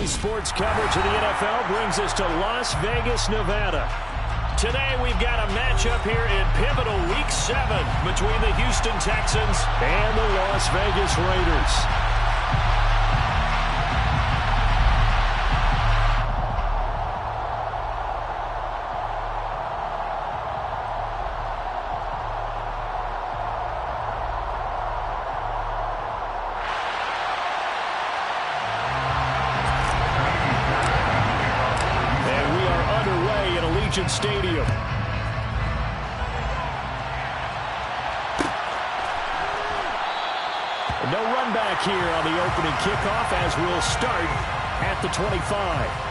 sports coverage of the NFL brings us to Las Vegas, Nevada. Today we've got a matchup here in pivotal Week 7 between the Houston Texans and the Las Vegas Raiders. Stadium. No run back here on the opening kickoff as we'll start at the 25.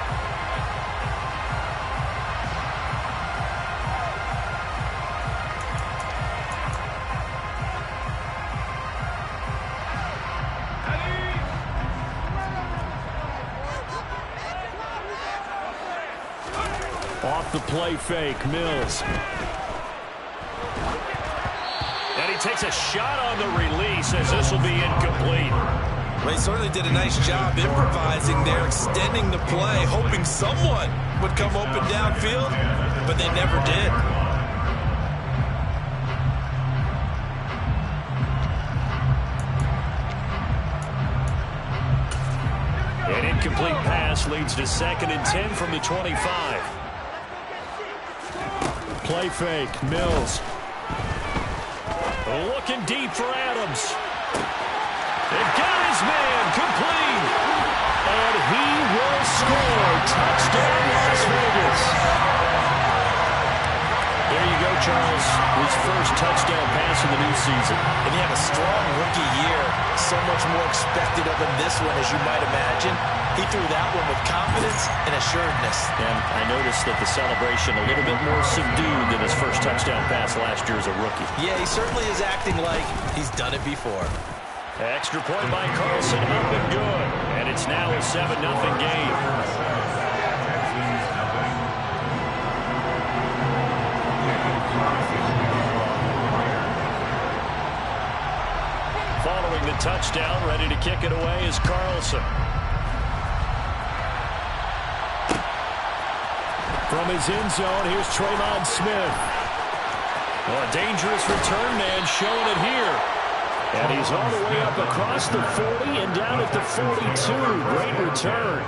Off the play fake, Mills. And he takes a shot on the release as this will be incomplete. Well, he certainly did a nice job improvising there, extending the play, hoping someone would come open downfield, but they never did. An incomplete pass leads to 2nd and 10 from the 25. Play fake, Mills. Looking deep for Adams. It got his man, complete. And he will score. Touchdown, Las Vegas. There you go, Charles. His first touchdown pass of the new season. And he had a strong rookie year. So much more expected of him this one, as you might imagine. He threw that one with confidence and assuredness. And I noticed that the celebration a little bit more subdued than his first touchdown pass last year as a rookie. Yeah, he certainly is acting like he's done it before. Extra point by Carlson, up and good. And it's now a 7-0 game. Following the touchdown, ready to kick it away is Carlson. From his end zone, here's Traylon Smith. Well, a dangerous return man showing it here. And he's all the way up across the 40 and down at the 42. Great return.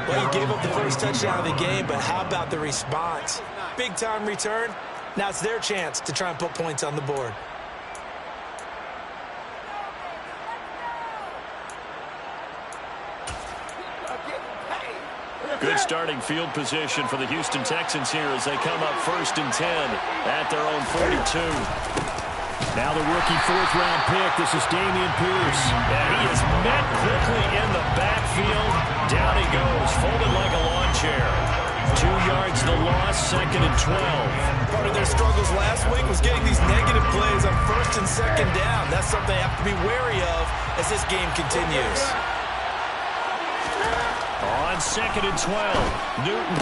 Well, he gave up the first touchdown of the game, but how about the response? Big-time return. Now it's their chance to try and put points on the board. Good starting field position for the Houston Texans here as they come up 1st and 10 at their own 42. Now the rookie 4th-round pick. This is Dameon Pierce. And he is met quickly in the backfield. Down he goes, folded like a lawn chair. 2 yards the loss, 2nd and 12. Part of their struggles last week was getting these negative plays on 1st and 2nd down. That's something they have to be wary of as this game continues. On 2nd and 12, Newton.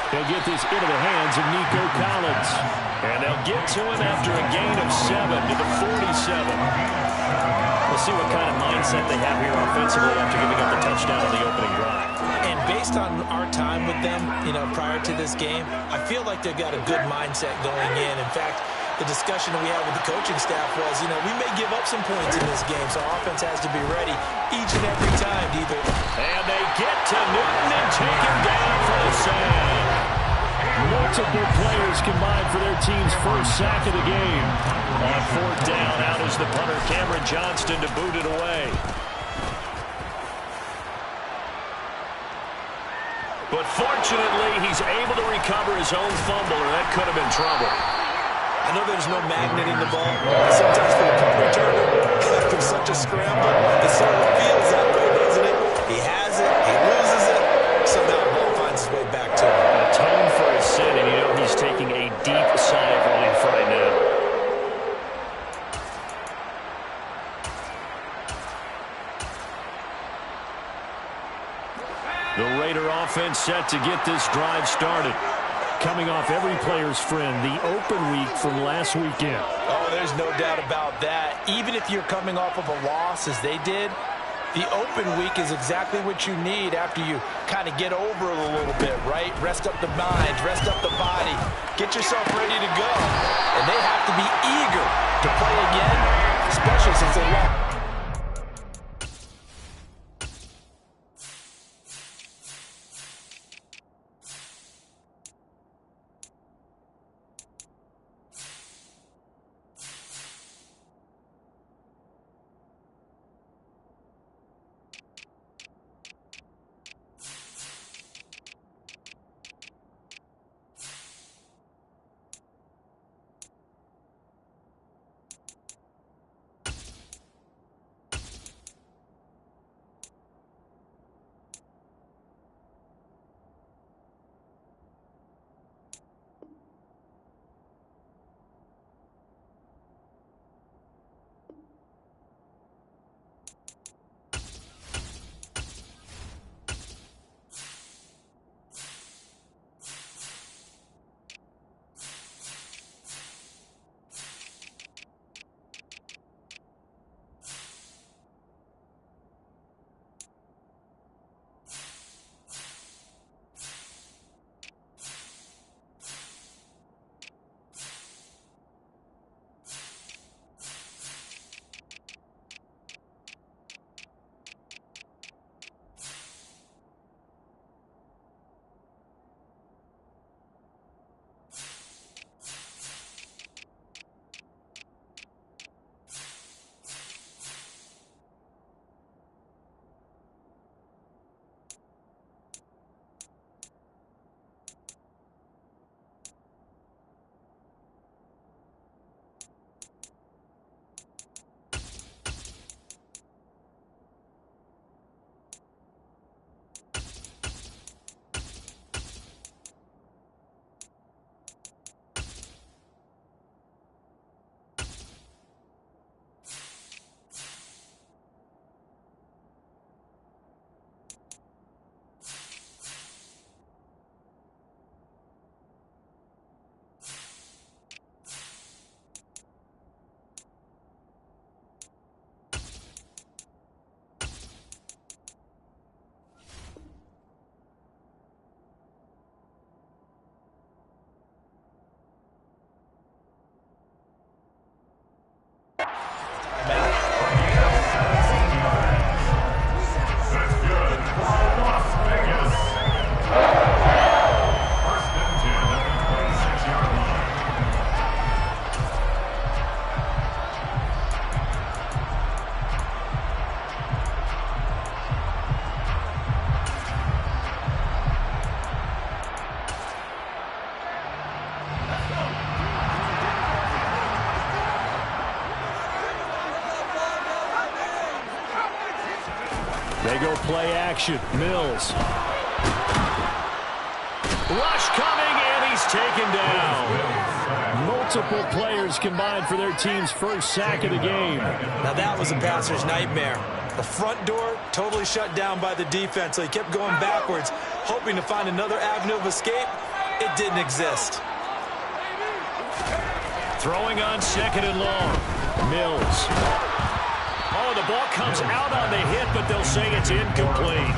He'll get this into the hands of Nico Collins. And they'll get to him after a gain of 7 to the 47. We'll see what kind of mindset they have here offensively after giving up the touchdown on the opening drive. And based on our time with them, prior to this game, I feel like they've got a good mindset going in. In fact, the discussion that we had with the coaching staff was, we may give up some points in this game, so our offense has to be ready each and every time to either. And they get to Newton and take him down for the sack. Multiple players combined for their team's first sack of the game. On 4th down, out is the punter, Cameron Johnston, to boot it away. But fortunately, he's able to recover his own fumble, or that could have been trouble. I know there's no magnet in the ball. Sometimes for the punt returner, after such a scramble, it sort of feels that way, doesn't it? He has it, he loses it, somehow the ball finds its way back to him. Atone for his sin, and he's taking a deep sigh of relief right now. The Raider offense set to get this drive started. Coming off every player's friend, the open week from last weekend. Oh, there's no doubt about that. Even if you're coming off of a loss as they did, The open week is exactly what you need after you kind of get over it a little bit, right? Rest up the mind, rest up the body, get yourself ready to go. And they have to be eager to play again, especially since they lost. They go play action. Mills. Rush coming, and he's taken down. Multiple players combined for their team's first sack of the game. Now that was a passer's nightmare. The front door totally shut down by the defense, so he kept going backwards, hoping to find another avenue of escape. It didn't exist. Throwing on second and long. Mills. Oh, the ball comes out on the hit, but they'll say it's incomplete.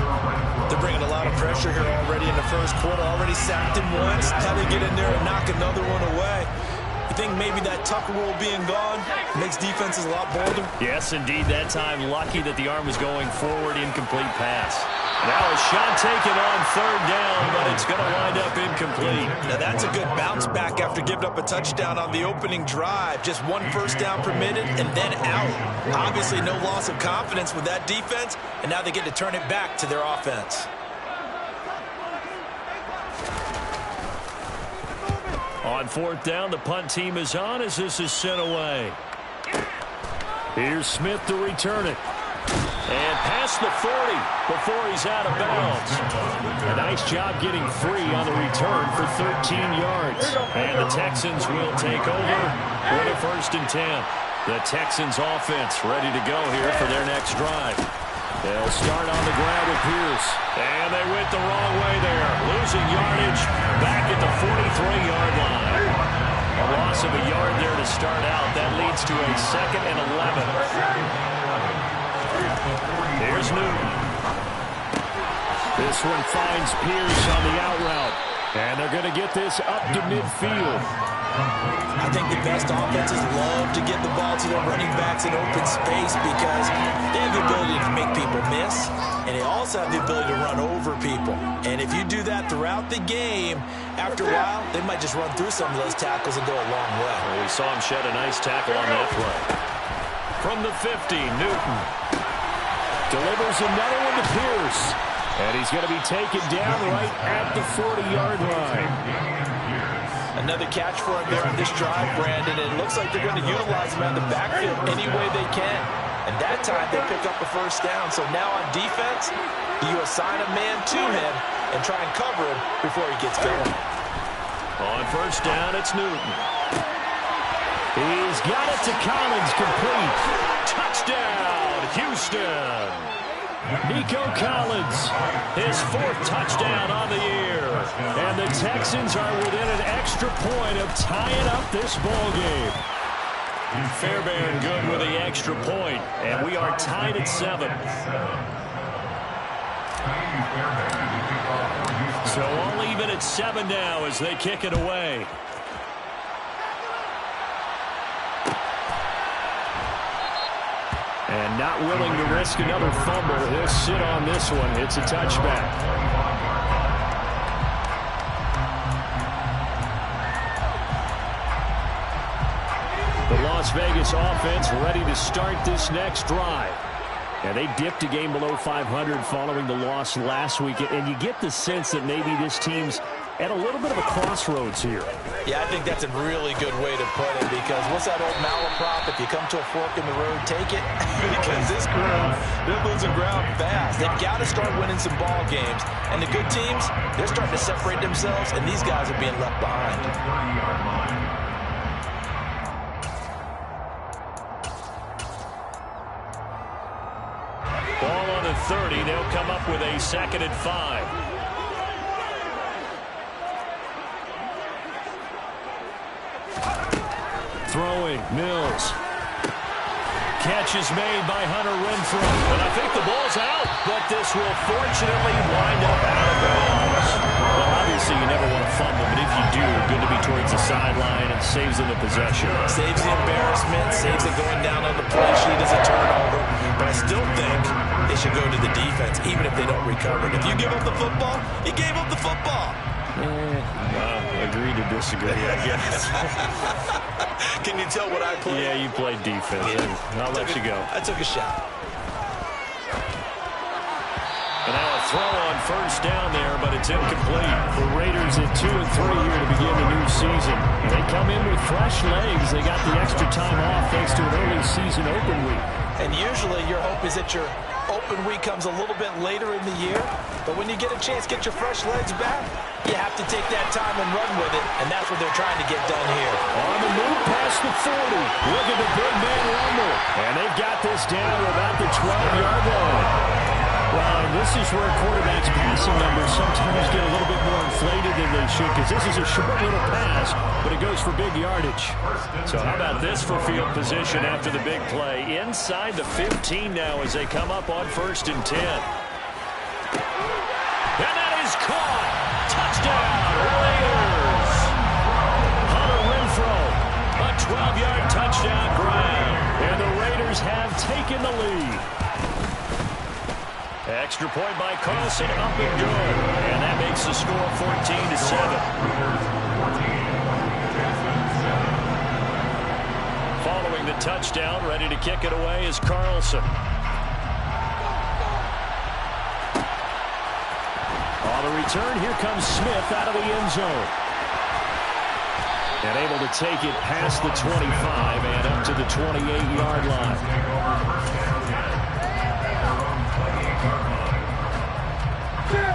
They're bringing a lot of pressure here already in the first quarter. Already sacked him once. How they get in there and knock another one away. You think maybe that tuck rule being gone makes defenses a lot bolder? Yes, indeed. That time, lucky that the arm was going forward. Incomplete pass. Now a shot taken on third down, but it's going to wind up incomplete. Now that's a good bounce back after giving up a touchdown on the opening drive. Just one first down permitted and then out. Obviously no loss of confidence with that defense, and now they get to turn it back to their offense. On fourth down, the punt team is on as this is sent away. Here's Smith to return it. And past the 40 before he's out of bounds. A nice job getting free on the return for 13 yards. And the Texans will take over with a 1st and 10. The Texans offense ready to go here for their next drive. They'll start on the ground with Pierce. And they went the wrong way there. Losing yardage back at the 43-yard line. A loss of a yard there to start out. That leads to a 2nd and 11. Here's Newton. This one finds Pierce on the out route. And they're going to get this up to midfield. I think the best offenses love to get the ball to their running backs in open space because they have the ability to make people miss, and they also have the ability to run over people. And if you do that throughout the game, after a while, they might just run through some of those tackles and go a long way. Well, we saw him shed a nice tackle on that play. From the 50, Newton delivers another one to Pierce. And he's going to be taken down right at the 40-yard line. Another catch for him there on this drive, Brandon. And it looks like they're going to utilize him out of the backfield any way they can. And that time they pick up a first down. So now on defense, you assign a man to him and try and cover him before he gets going. On first down, it's Newton. He's got it to Collins, complete. Touchdown, Houston. Nico Collins, his 4th touchdown on the year. And the Texans are within an extra point of tying up this ball game. Fairbairn good with the extra point, and we are tied at 7. So all even at 7 now as they kick it away. And not willing to risk another fumble. He'll sit on this one. It's a touchback. The Las Vegas offense ready to start this next drive. And they dipped a game below 500 following the loss last week. And you get the sense that maybe this team's at a little bit of a crossroads here. Yeah, I think that's a really good way to put it because what's that old malaprop? If you come to a fork in the road, take it. Because this group, they're losing ground fast. They've got to start winning some ball games. And the good teams, they're starting to separate themselves, and these guys are being left behind. Ball on the 30. They'll come up with a 2nd and 5. Throwing, Mills. Catch is made by Hunter Renfrow. And I think the ball's out, but this will fortunately wind up out of bounds. Well, obviously you never want to fumble, but if you do, good to be towards the sideline and saves them the possession. Saves the embarrassment, saves it going down on the play sheet as a turnover. But I still think they should go to the defense, even if they don't recover it. If you give up the football, you gave up the football. Agree to disagree, I guess. Can you tell what I played? Yeah, you played defense. Yeah. I'll let you go. I took a shot. And now a throw on first down there, but it's incomplete. The Raiders at 2-3 here to begin the new season. They come in with fresh legs. They got the extra time off thanks to an early season open week. And usually your hope is that your open week comes a little bit later in the year. But when you get a chance to get your fresh legs back, you have to take that time and run with it. And that's what they're trying to get done here. On the move past the 40. Look at the big man rumble. And they've got this down to about the 12-yard line. Well, this is where quarterbacks' passing numbers sometimes get a little bit more inflated than they should because this is a short little pass, but it goes for big yardage. So how about this for field position after the big play? Inside the 15 now as they come up on 1st and 10. And that is caught. Touchdown, Raiders. Hunter Renfrow, a 12-yard touchdown grab. And the Raiders have taken the lead. Extra point by Carlson, up and good. And that makes the score 14-7. Following the touchdown, ready to kick it away is Carlson. On the return, here comes Smith out of the end zone. And able to take it past the 25 and up to the 28-yard line.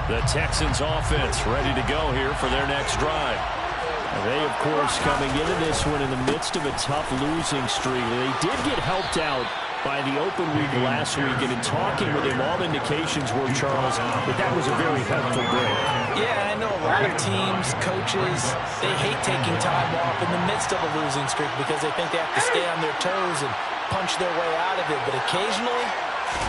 The Texans offense ready to go here for their next drive. They, of course, coming into this one in the midst of a tough losing streak. They did get helped out by the open week last week, and in talking with him, all indications were, Charles, that was a very helpful break. Yeah, I know a lot of teams, coaches, they hate taking time off in the midst of a losing streak because they think they have to stay on their toes and punch their way out of it. But occasionally,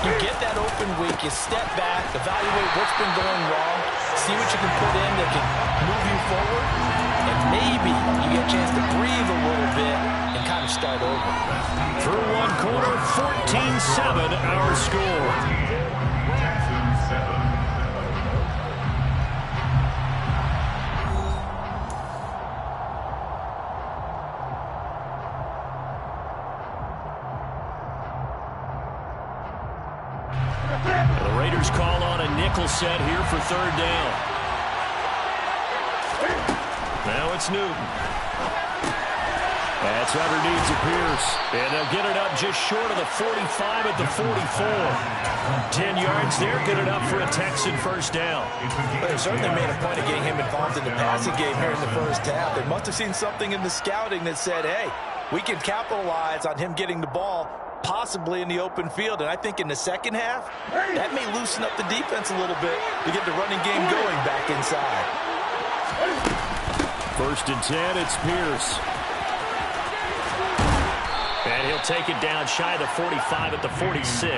You get that open week, you step back, evaluate what's been going wrong, see what you can put in that can move you forward, and maybe you get a chance to breathe a little bit and kind of start over. Through one quarter, 14-7 our score. The Raiders call on a nickel set here for third down. Now it's Newton. That's underneath to Pierce. And they'll get it up just short of the 45 at the 44. 10 yards there, good enough for a Texan first down. They certainly made a point of getting him involved in the passing game here in the first half. They must have seen something in the scouting that said, hey, we can capitalize on him getting the ball possibly in the open field. And I think in the second half, that may loosen up the defense a little bit to get the running game going back inside. First and 10, it's Pierce. And he'll take it down shy of the 45 at the 46.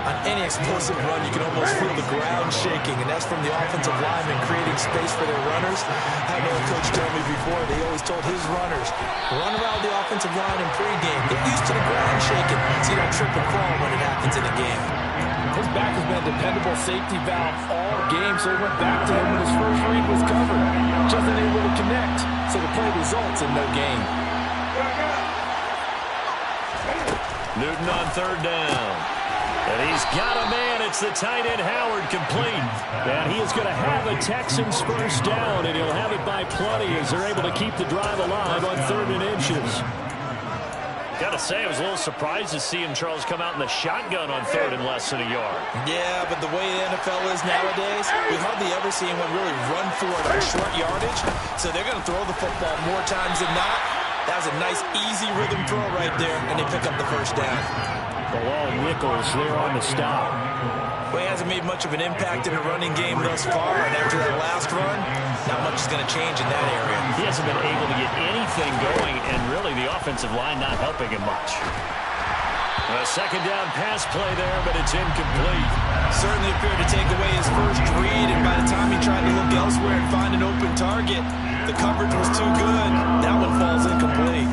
On any explosive run, you can almost feel the ground shaking, and that's from the offensive linemen creating space for their runners. I know a coach told me before, they always told his runners, run around the offensive line in pregame. Get used to the ground shaking so you don't trip and fall when it happens in a game. His back has been a dependable safety valve all game, so he went back to him when his first read was covered. Just unable to connect, so the play results in no gain. Newton on third down. And he's got a man. It's the tight end Howard complete. And he is going to have a Texans first down, and he'll have it by plenty as they're able to keep the drive alive on 3rd and inches. Got to say, I was a little surprised to see him, Charles, come out in the shotgun on 3rd and less than a yard. Yeah, but the way the NFL is nowadays, we hardly ever see anyone really run for it on short yardage. So they're going to throw the football more times than not. That was a nice, easy rhythm throw right there, and they pick up the first down. The long Nichols there on the stop. Well, he hasn't made much of an impact in the running game thus far, and after that last run, not much is going to change in that area. He hasn't been able to get anything going, and really the offensive line not helping him much. A second down pass play there, but it's incomplete. Certainly appeared to take away his first read, and by the time he tried to look elsewhere and find an open target, the coverage was too good. That one falls incomplete.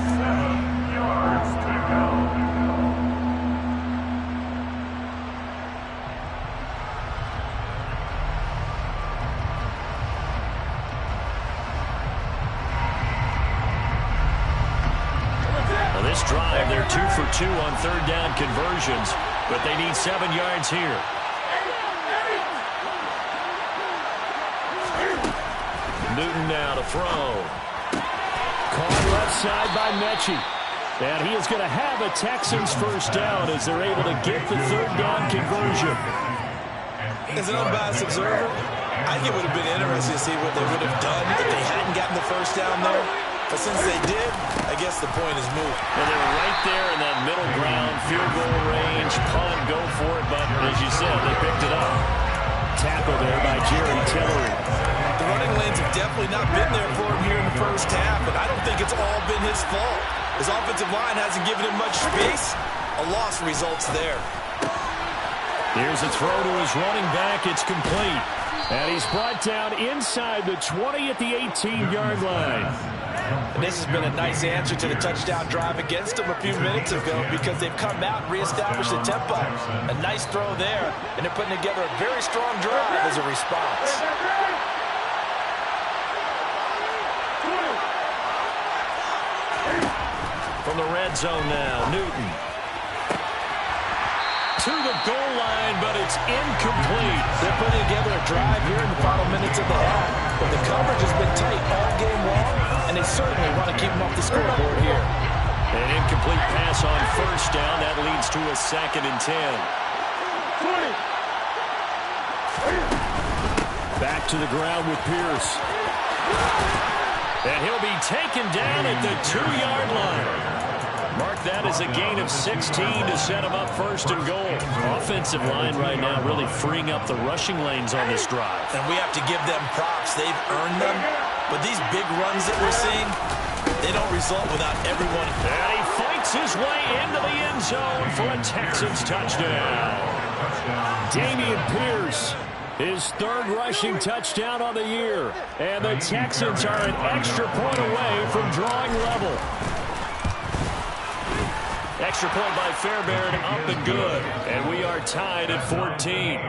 This drive, they're 2 for 2 on third down conversions, but they need 7 yards here. Newton now to throw. Caught left side by Mechie. And he is going to have a Texans first down as they're able to get the third down conversion. As an unbiased observer, I think it would have been interesting to see what they would have done if they hadn't gotten the first down there. But since they did, I guess the point is moot. Well, they were right there in that middle ground, field goal range, punt, go for it. But as you said, they picked it up. Tackle there by Jerry Tillery. The running lanes have definitely not been there for him here in the first half, and I don't think it's all been his fault. His offensive line hasn't given him much space. A loss results there. Here's a throw to his running back. It's complete. And he's brought down inside the 20 at the 18-yard line. And this has been a nice answer to the touchdown drive against them a few minutes ago because they've come out and reestablished the tempo. A nice throw there, and they're putting together a very strong drive as a response. From the red zone now, Newton. To the goal line, but it's incomplete. They're putting together a drive here in the final minutes of the half, but the coverage has been tight all game long, and they certainly want to keep them off the scoreboard here. An incomplete pass on first down. That leads to a 2nd and 10. Back to the ground with Pierce. And he'll be taken down at the 2-yard line. Mark that as a gain of 16 to set him up first and goal. Offensive line right now really freeing up the rushing lanes on this drive. And we have to give them props. They've earned them. But these big runs that we're seeing, they don't result without everyone. And he fights makes his way into the end zone for a Texans touchdown. Dameon Pierce, his third rushing touchdown on the year. And the Texans are an extra point away from drawing level. Extra point by Fairbairn, up and good. And we are tied at 14.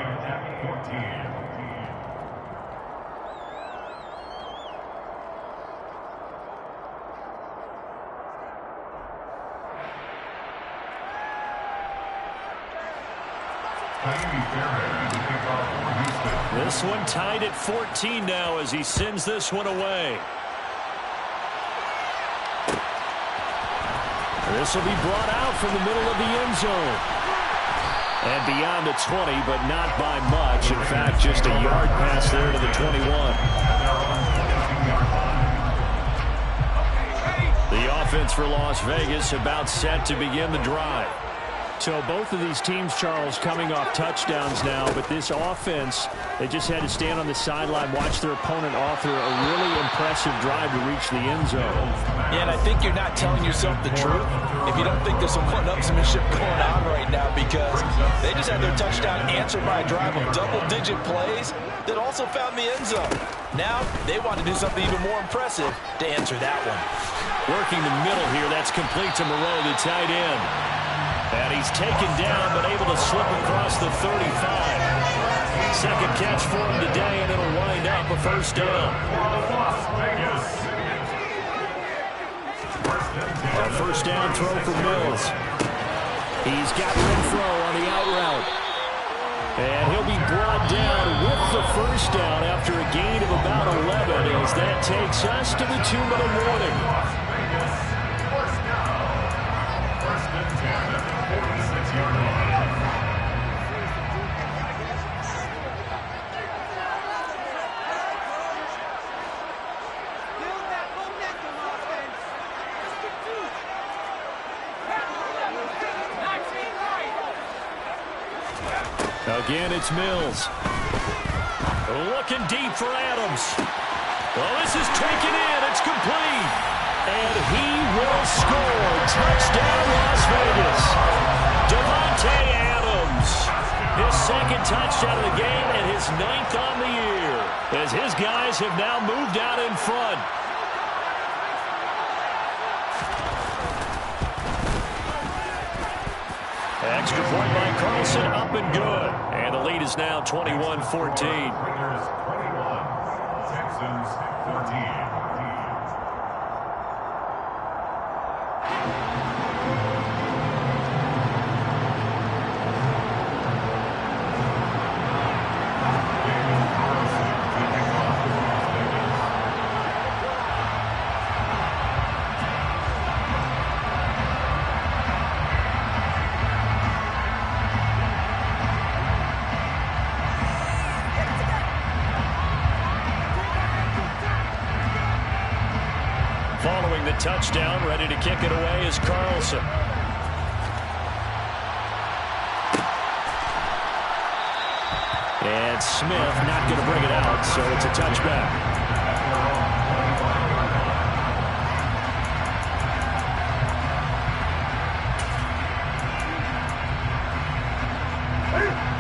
This one tied at 14 now as he sends this one away. This will be brought out from the middle of the end zone. And beyond the 20, but not by much. In fact, just a yard pass there to the 21. The offense for Las Vegas about set to begin the drive. So both of these teams, Charles, coming off touchdowns now, but this offense, they just had to stand on the sideline, watch their opponent author a really impressive drive to reach the end zone. Yeah, and I think you're not telling yourself the truth if you don't think there's some one-upsmanship going on right now, because they just had their touchdown answered by a drive of double-digit plays that also found the end zone. Now they want to do something even more impressive to answer that one. Working the middle here, that's complete to Moreau, the tight end. And he's taken down, but able to slip across the 35. Second catch for him today, and it'll wind up a first down. A first down throw for Mills. He's got Renfro on the out route. And he'll be brought down with the first down after a gain of about 11 as that takes us to the 2-minute warning. Again, it's Mills. Looking deep for Adams. Well, this is taken in. It's complete. And he will score. Touchdown, Las Vegas. Davante Adams. His second touchdown of the game and his 9th on the year, as his guys have now moved out in front. Extra point by Carlson, up and good. And the lead is now 21-14. Texans 14. Following the touchdown, ready to kick it away is Carlson. And Smith not going to bring it out, so it's a touchback.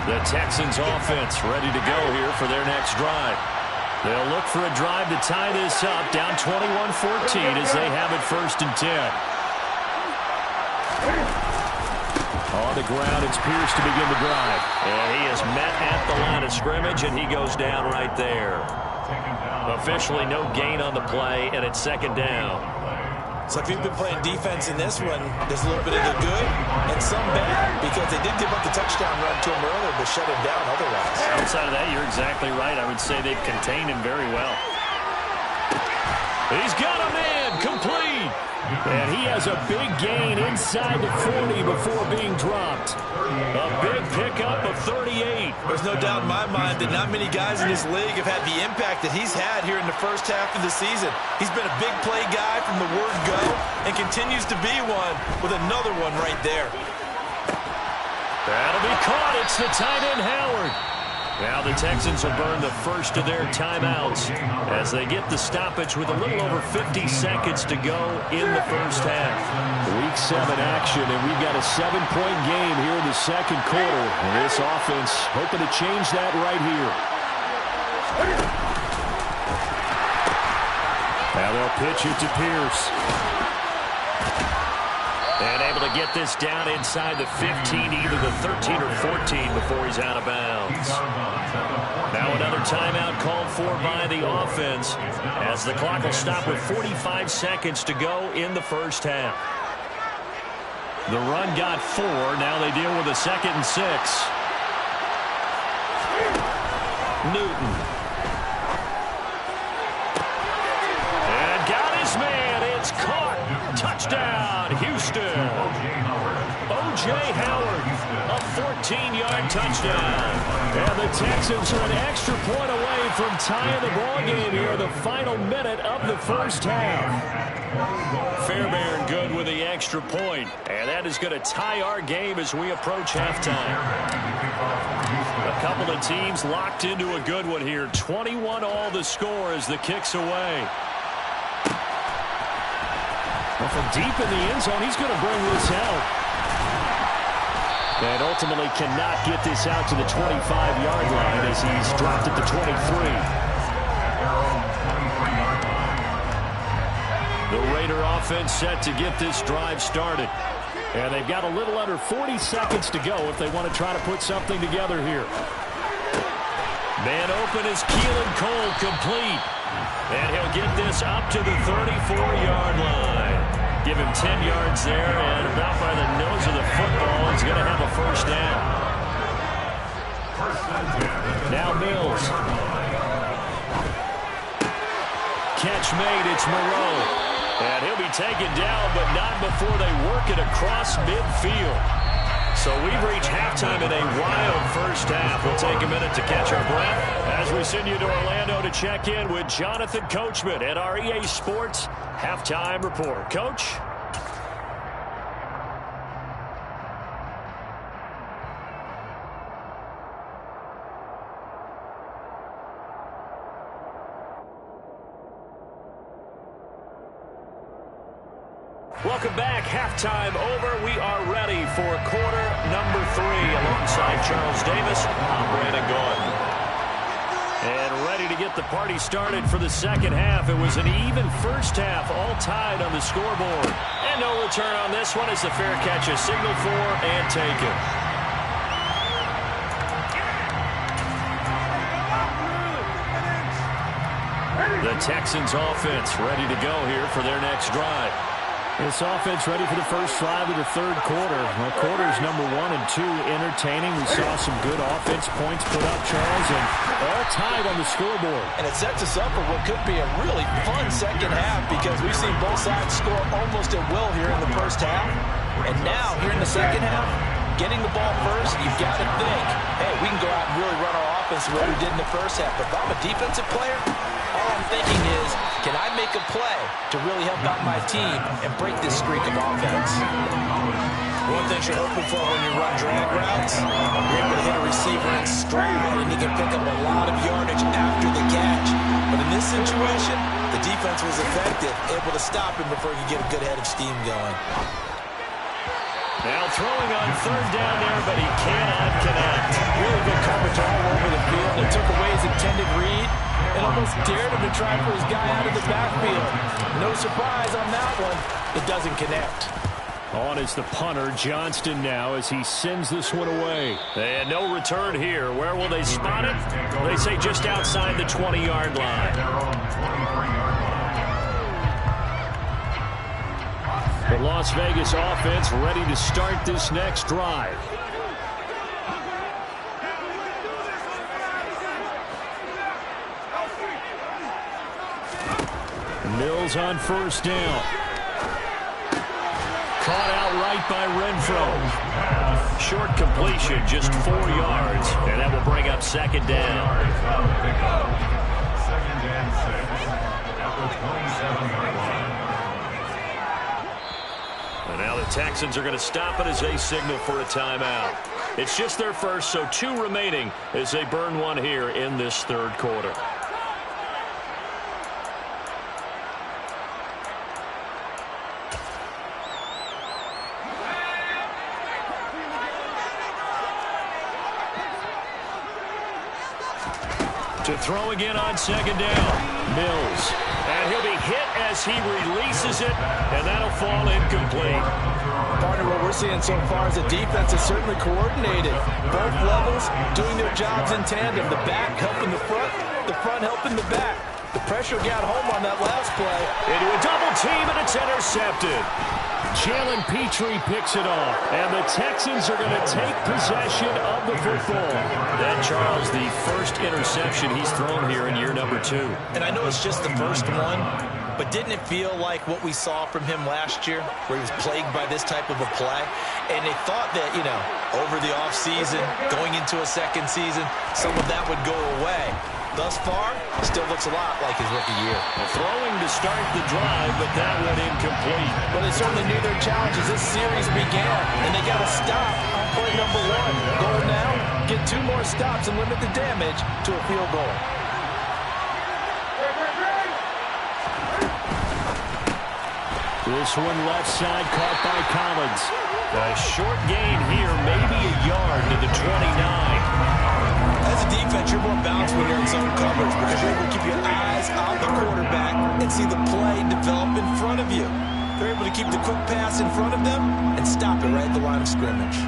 The Texans offense ready to go here for their next drive. They'll look for a drive to tie this up, down 21-14 as they have it 1st and 10. On the ground, it's Pierce to begin the drive. And he is met at the line of scrimmage, and he goes down right there. Officially no gain on the play, and it's 2nd down. So if you've been playing defense in this one, there's a little bit of the good and some bad, because they did give up the touchdown run to him earlier, but shut him down otherwise. Outside of that, you're exactly right. I would say they've contained him very well. He's got a man, complete. And he has a big gain inside the 40 before being dropped. A big pickup of 38. There's no doubt in my mind that not many guys in this league have had the impact that he's had here in the first half of the season. He's been a big play guy from the word go and continues to be one with another one right there. That'll be caught. It's the tight end, Howard. Now the Texans will burn the first of their timeouts as they get the stoppage with a little over 50 seconds to go in the first half. Week 7 action, and we've got a 7-point game here in the second quarter. And this offense hoping to change that right here. Now they'll pitch it to Pierce. And able to get this down inside the 15, either the 13 or 14 before he's out of bounds. Now another timeout called for by the offense as the clock will stop with 45 seconds to go in the first half. The run got 4. Now they deal with a 2nd and 6. Newton. And got his man. It's caught. Touchdown, Houston. O.J. Howard, a 14-yard touchdown. And the Texans are an extra point away from tying the ball game here in the final minute of the first half. Fairbairn good with the extra point, and that is going to tie our game as we approach halftime. A couple of teams locked into a good one here. 21-all the score as the kick's away. Well, from deep in the end zone, he's going to bring this out. And ultimately cannot get this out to the 25-yard line as he's dropped at the 23. The Raider offense set to get this drive started. And they've got a little under 40 seconds to go if they want to try to put something together here. Man open is Keelan Cole, complete. And he'll get this up to the 34-yard line. Give him 10 yards there, and about by the nose of the football, he's going to have a first down. Now Mills. Catch made, it's Moreau. And he'll be taken down, but not before they work it across midfield. So we've reached halftime in a wild first half. We'll take a minute to catch our breath as we send you to Orlando to check in with Jonathan Coachman at our EA Sports Halftime Report. Coach? Welcome back. Halftime over. We are ready for quarter number 3 alongside Charles Davis. I'm Brandon Gordon. And ready to get the party started for the second half. It was an even first half, all tied on the scoreboard. And no return on this one as the fair catch is signaled for and taken. The Texans offense ready to go here for their next drive. This offense ready for the first drive of the third quarter. Well, quarters number 1 and 2 entertaining. We saw some good offense points put up, Charles, and all tied on the scoreboard. And it sets us up for what could be a really fun second half because we've seen both sides score almost at will here in the first half. And now, here in the second half, getting the ball first, you've got to think, hey, we can go out and really run our offense the way we did in the first half. But if I'm a defensive player, all I'm thinking is, can I make a play to really help out my team and break this streak of offense? One thing you're hoping for when you run drag routes, you're able to hit a receiver in stride, and he can pick up a lot of yardage after the catch. But in this situation, the defense was effective, able to stop him before he could get a good head of steam going. Now throwing on third down there, but he cannot connect. Really good coverage all over the field. They took away his intended read and almost dared him to try for his guy out of the backfield. No surprise on that one. It doesn't connect. On is the punter, Johnston, now as he sends this one away. And no return here. Where will they spot it? They say just outside the 20-yard line. The Las Vegas offense ready to start this next drive. Mills on first down. Caught outright by Renfro. Short completion, just 4 yards, and that will bring up second down. Second and 6 at the 27-yard line. And now the Texans are going to stop it as they signal for a timeout. It's just their first, so 2 remaining as they burn one here in this third quarter. To throw again on second down. Mills. And he'll be hit as he releases it, and that'll fall incomplete. Partner, what we're seeing so far is the defense is certainly coordinated. Both levels doing their jobs in tandem. The back helping the front helping the back. The pressure got home on that last play. Into a double team, and it's intercepted. Jalen Petrie picks it off, and the Texans are going to take possession of the football. That, Charles, the first interception he's thrown here in year number 2. And I know it's just the first one, but didn't it feel like what we saw from him last year, where he was plagued by this type of a play? And they thought that, you know, over the offseason, going into a second season, some of that would go away. Thus far, still looks a lot like his rookie year. Throwing to start the drive, but that went incomplete. Well, they certainly knew their challenges. This series began, and they got to stop on play number 1. Goal now, get 2 more stops and limit the damage to a field goal. This one left side caught by Collins. A short gain here, maybe a yard to the 29. As a defense, you're more balanced when you're in zone coverage because you're able to keep your eyes on the quarterback and see the play develop in front of you. They're able to keep the quick pass in front of them and stop it right at the line of scrimmage.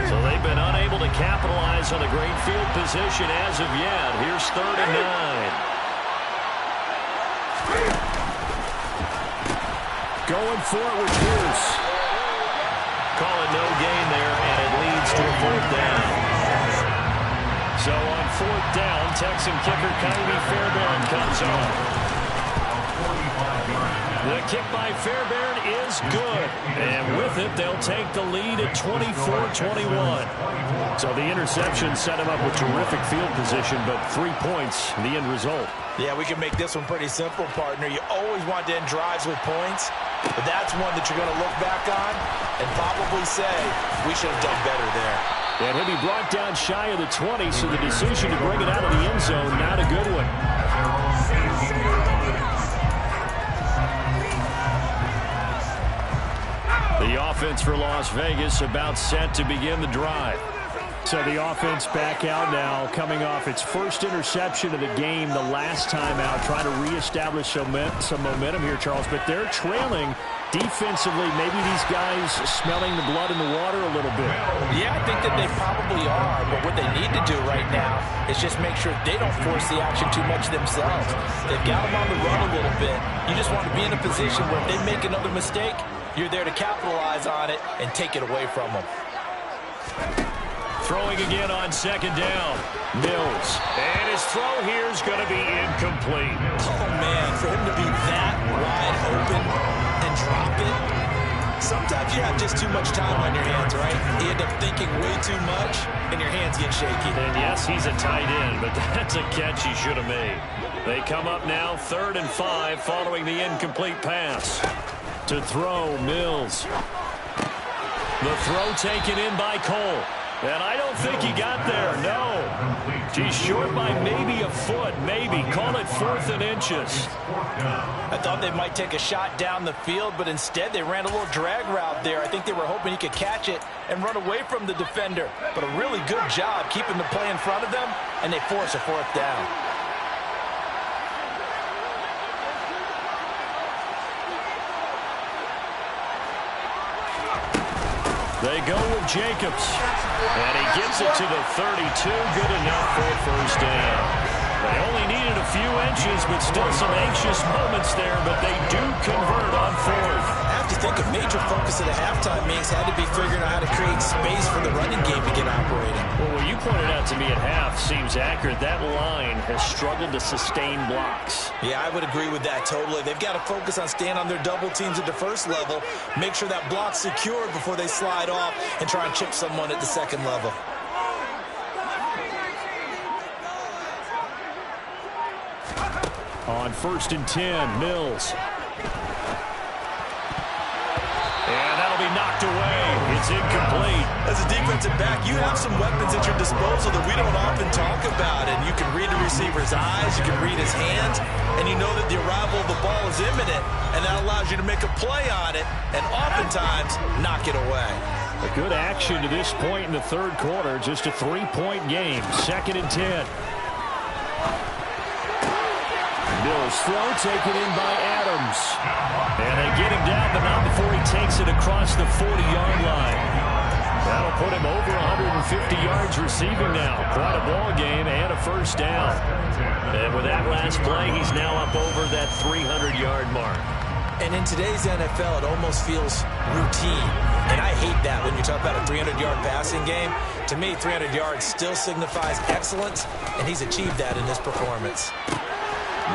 So they've been unable to capitalize on a great field position as of yet. Here's 3rd and 9. Going for it with Pierce. Call it no gain there, and it leads to a 4th down. So on 4th down, Texan kicker Kyrie Fairbairn comes on. The kick by Fairbairn is good. And with it, they'll take the lead at 24-21. So the interception set him up with terrific field position, but 3 points, the end result. Yeah, we can make this one pretty simple, partner. You always want to end drives with points, but that's one that you're going to look back on and probably say, we should have done better there. And he'll be brought down shy of the 20, so the decision to bring it out of the end zone, not a good one. The offense for Las Vegas about set to begin the drive. So the offense back out now, coming off its first interception of the game the last time out, trying to reestablish some momentum here, Charles. But they're trailing defensively. Maybe these guys smelling the blood in the water a little bit. Yeah, I think that they probably are. But what they need to do right now is just make sure they don't force the action too much themselves. They've got them on the run a little bit. You just want to be in a position where if they make another mistake, you're there to capitalize on it and take it away from them. Throwing again on 2nd down. Mills. And his throw here is going to be incomplete. Oh, man, for him to be that wide open and drop it. Sometimes you have just too much time on your hands, right? You end up thinking way too much, and your hands get shaky. And yes, he's a tight end, but that's a catch he should have made. They come up now 3rd and 5 following the incomplete pass. To throw, Mills. The throw taken in by Cole. And I don't think he got there, no. He's short by maybe a foot, maybe. Call it 4th and inches. I thought they might take a shot down the field, but instead they ran a little drag route there. I think they were hoping he could catch it and run away from the defender. But a really good job keeping the play in front of them, and they force a 4th down. They go with Jacobs. And he gets it to the 32. Good enough for a 1st down. They only needed a few inches, but still some anxious moments there. But they do convert on 4th. I have to think a major focus of the halftime meetings had to be figuring out how to create space for the running game to get operating. Well, what you pointed out to me at half seems accurate. That line has struggled to sustain blocks. Yeah, I would agree with that totally. They've got to focus on staying on their double teams at the first level, make sure that block's secured before they slide off and try and chip someone at the second level. On 1st and 10, Mills. And that'll be knocked away. It's incomplete. As a defensive back, you have some weapons at your disposal that we don't often talk about. And you can read the receiver's eyes, you can read his hands, and you know that the arrival of the ball is imminent, and that allows you to make a play on it and oftentimes knock it away. A good action to this point in the third quarter. Just a 3-point game. 2nd and 10. Mills throw taken in by Adams. And they get him down, but not before he takes it across the 40-yard line. That'll put him over 150 yards receiving now. Quite a ball game and a first down. And with that last play, he's now up over that 300-yard mark. And in today's NFL, it almost feels routine. And I hate that when you talk about a 300-yard passing game. To me, 300 yards still signifies excellence, and he's achieved that in this performance.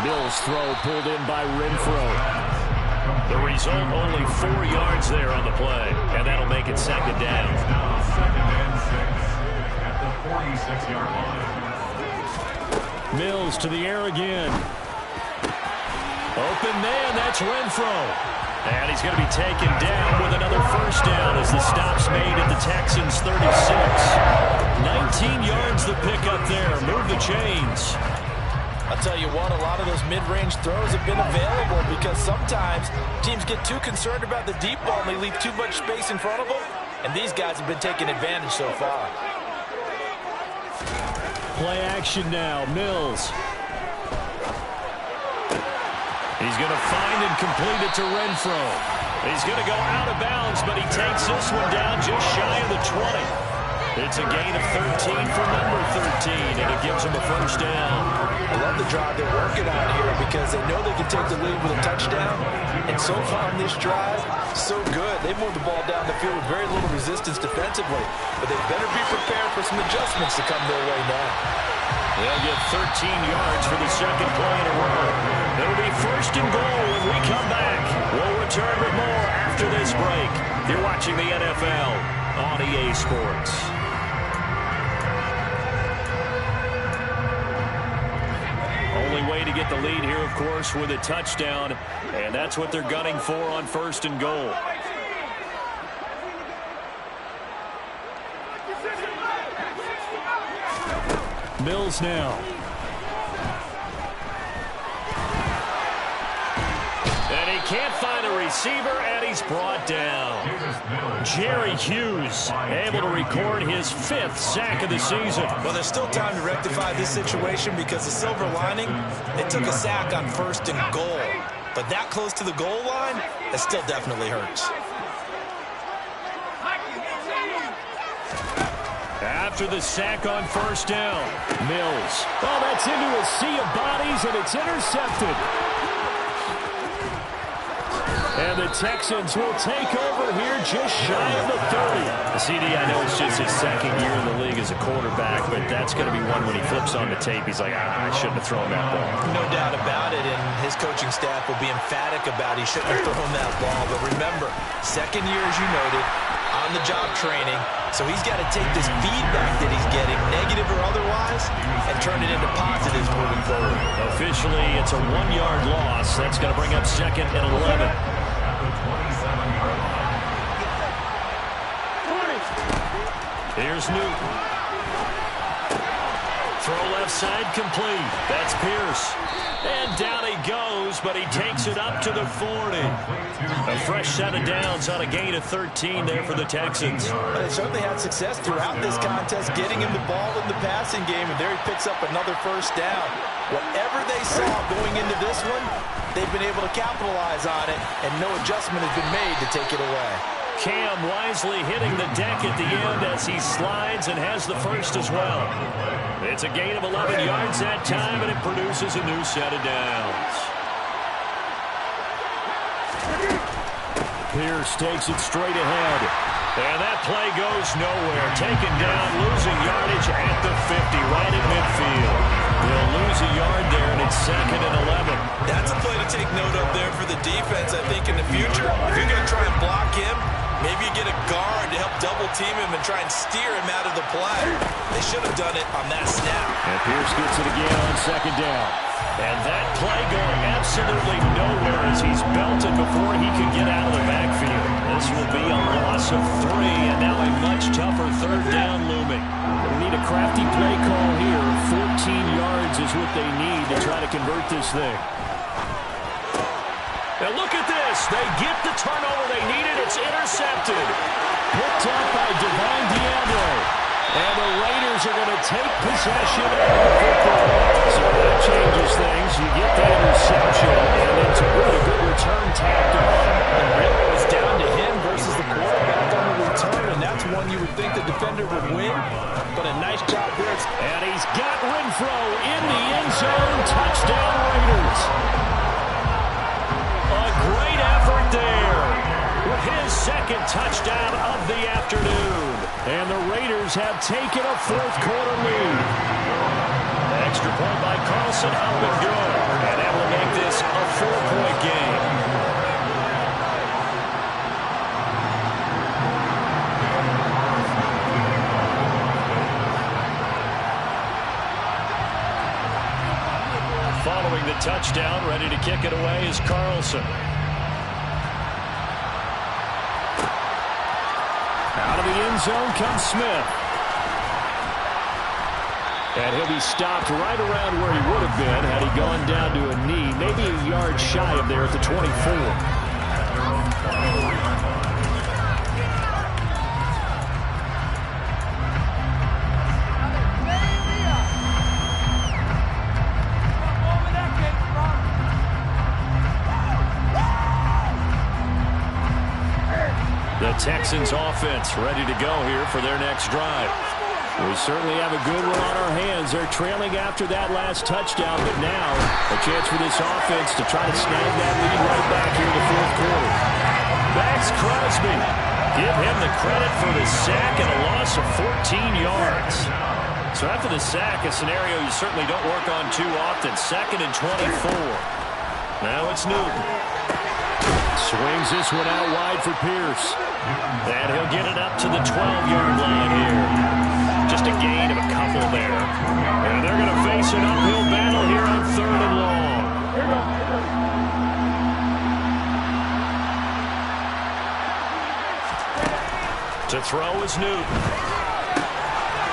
Mills throw pulled in by Renfro. The result, only 4 yards there on the play. And that'll make it 2nd down. Now 2nd and 6 at the 46-yard line. Mills to the air again. Open man, that's Renfro. And he's going to be taken down with another first down as the stop's made at the Texans' 36. 19 yards the pickup there. Move the chains. I'll tell you what, a lot of those mid-range throws have been available because sometimes teams get too concerned about the deep ball and they leave too much space in front of them. And these guys have been taking advantage so far. Play action now, Mills. He's going to find and complete it to Renfro. He's going to go out of bounds, but he takes this one down just shy of the 20. It's a gain of 13 for number 13, and it gives him a first down. I love the drive they're working on here because they know they can take the lead with a touchdown. And so far on this drive, so good. They moved the ball down the field with very little resistance defensively. But they better be prepared for some adjustments to come their way now. They'll get 13 yards for the second play in a row. It'll be 1st and goal when we come back. We'll return with more after this break. You're watching the NFL on EA Sports. Only way to get the lead here, of course, with a touchdown. And that's what they're gunning for on 1st and goal. Mills now. And he can't find a receiver, and he's brought down. Jerry Hughes able to record his 5th sack of the season. Well, there's still time to rectify this situation because the silver lining, they took a sack on 1st and goal. But that close to the goal line, that still definitely hurts. After the sack on 1st down, Mills. Oh, that's into a sea of bodies, and it's intercepted. And the Texans will take over here just shy of the 30. CD, I know it's just his 2nd year in the league as a quarterback, but that's going to be one when he flips on the tape. He's like, I shouldn't have thrown that ball. No doubt about it, and his coaching staff will be emphatic about he shouldn't have thrown that ball. But remember, 2nd year, as you noted, on-the-job training, so he's got to take this feedback that he's getting, negative or otherwise, and turn it into positives moving forward. Officially, it's a 1-yard loss. That's going to bring up 2nd and 11. Here's Newton. Throw left side complete. That's Pierce. And down he goes, but he takes it up to the 40. A fresh set of downs on a gain of 13 there for the Texans. They certainly had success throughout this contest, getting him the ball in the passing game, and there he picks up another first down. Whatever they saw going into this one, they've been able to capitalize on it, and no adjustment has been made to take it away. Cam wisely hitting the deck at the end as he slides and has the first as well. It's a gain of 11 yards that time, and it produces a new set of downs. Pierce takes it straight ahead. And that play goes nowhere. Taken down, losing yardage at the 50, right in midfield. They'll lose a yard there, and it's 2nd and 11. That's a play to take note of there for the defense, I think, in the future. If you're going to try and block him, maybe you get a guard to help double-team him and try and steer him out of the play. They should have done it on that snap. And Pierce gets it again on 2nd down. And that play going absolutely nowhere as he's belted before he could get out of the backfield. This will be a loss of 3, and now a much tougher third down looming. They need a crafty play call here. 14 yards is what they need to try to convert this thing. Now look at this. They get the turnover they needed. It's intercepted. Picked up by Devon Diablo. And the Raiders are going to take possession of the football. So that changes things. You get the interception, and it's a really good return tacked on. And really it was down to him versus the quarterback on the return, and that's one you would think the defender would win. But a nice job there. And he's got Renfro in the end zone. Touchdown, Raiders. A great effort there with his second touchdown of the afternoon. And the Raiders have taken a fourth-quarter lead. Extra point by Carlson, up and good. And that will make this a 4-point game. Following the touchdown, ready to kick it away is Carlson. Out of the end zone comes Smith. And he'll be stopped right around where he would have been had he gone down to a knee, maybe a yard shy of there at the 24. The Texans offense ready to go here for their next drive. We certainly have a good one on our hands. They're trailing after that last touchdown, but now a chance for this offense to try to snag that lead right back here in the fourth quarter. Max Crosby. Give him the credit for the sack and a loss of 14 yards. So after the sack, a scenario you certainly don't work on too often. 2nd and 24. Now it's Newton. Swings this one out wide for Pierce. And he'll get it up to the 12-yard line here. Just a gain of a couple there. And they're going to face an uphill battle here on 3rd and long. To throw is Newton.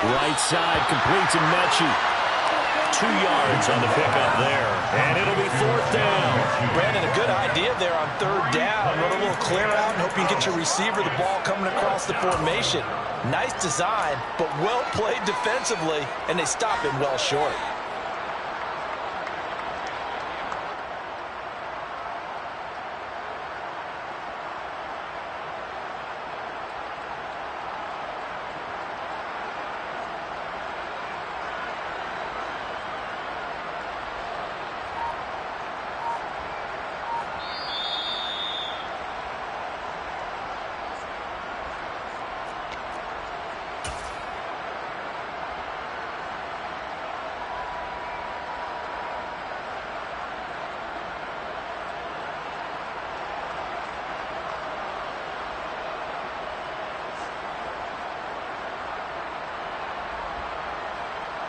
Right side complete to Mechie. 2 yards on the pickup there. And it'll be 4th down. Brandon, a good idea there on 3rd down. Run a little clear out and hope you can get your receiver the ball coming across the formation. Nice design, but well played defensively, and they stop him well short.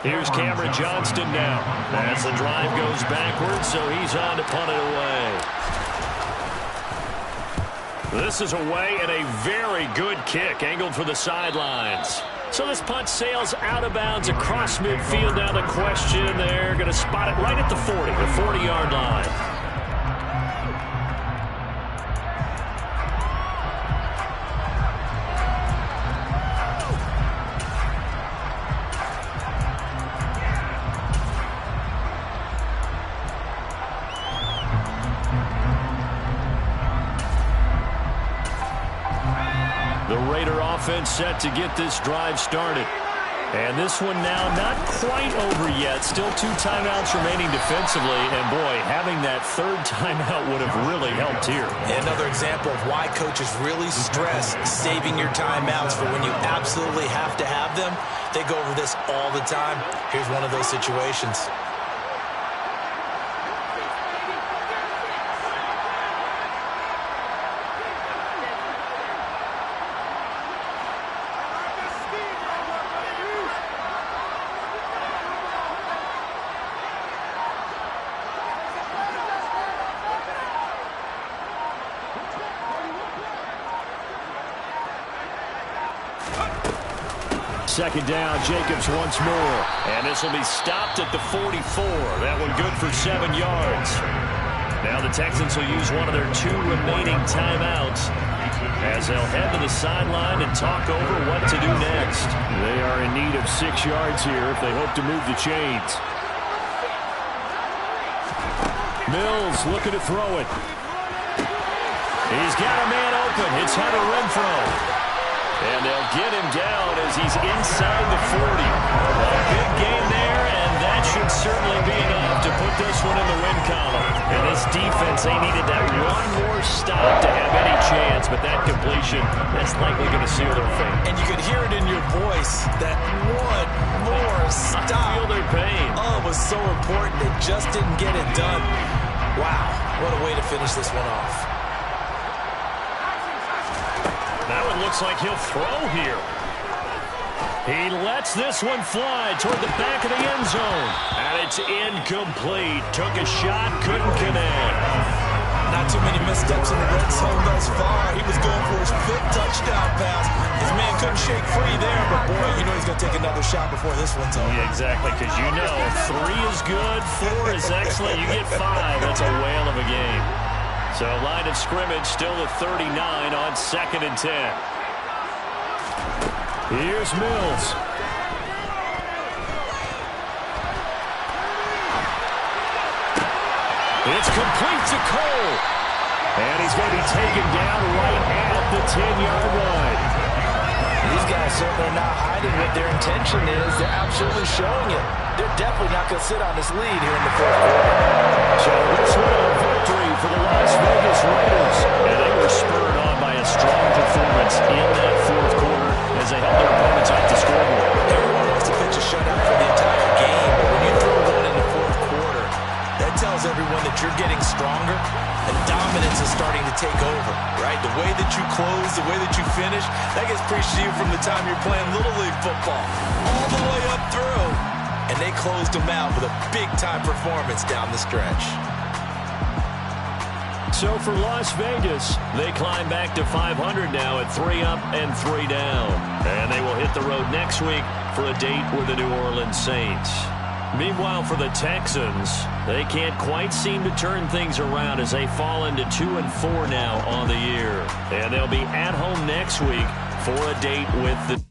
Here's Cameron Johnston now. As the drive goes backwards, so he's on to punt it away. This is away and a very good kick, angled for the sidelines. So this punt sails out of bounds across midfield. Now the question, they're going to spot it right at the 40, the 40-yard line. Offense set to get this drive started. And this one now not quite over yet. Still 2 timeouts remaining defensively. And boy, having that 3rd timeout would have really helped here. Another example of why coaches really stress saving your timeouts for when you absolutely have to have them. They go over this all the time. Here's one of those situations. second down. Jacobs once more. And this will be stopped at the 44. That one good for 7 yards. Now the Texans will use one of their 2 remaining timeouts as they'll head to the sideline and talk over what to do next. They are in need of 6 yards here if they hope to move the chains. Mills looking to throw it. He's got a man open. It's Hunter Renfrow. And they'll get him down as he's inside the 40. A big gain there, and that should certainly be enough to put this one in the win column. And this defense, they needed that one more stop to have any chance, but that completion, that's likely going to seal their fate. And you could hear it in your voice, that one more stop. I feel their pain. Oh, it was so important. They just didn't get it done. Wow, what a way to finish this one off. That one looks like he'll throw here. He lets this one fly toward the back of the end zone. And it's incomplete. Took a shot, couldn't connect. Not too many missteps in the red zone thus far. He was going for his 5th touchdown pass. His man couldn't shake free there, but boy, you know he's going to take another shot before this one's over. Yeah, exactly, because you know 3 is good, 4 is excellent. You get 5, that's a whale of a game. So line of scrimmage still at 39 on 2nd and 10. Here's Mills. It's complete to Cole. And he's going to be taken down right at the 10-yard line. These guys certainly not hiding what their intention is. They're absolutely showing it. They're definitely not going to sit on this lead here in the 4th quarter. So this one a victory for the Las Vegas Raiders. And they were spurred on by a strong performance in that 4th quarter as they held their opponents off the scoreboard. Everyone wants to pitch a shutout for the entire game, but when you throw one in the 4th quarter, that tells everyone that you're getting stronger and dominance is starting to take over, right? The way that you close, the way that you finish, that gets preached to you from the time you're playing Little League football all the way up through. And they closed them out with a big-time performance down the stretch. So for Las Vegas, they climb back to 500 now at 3 up and 3 down. And they will hit the road next week for a date with the New Orleans Saints. Meanwhile, for the Texans, they can't quite seem to turn things around as they fall into 2-4 now on the year. And they'll be at home next week for a date with the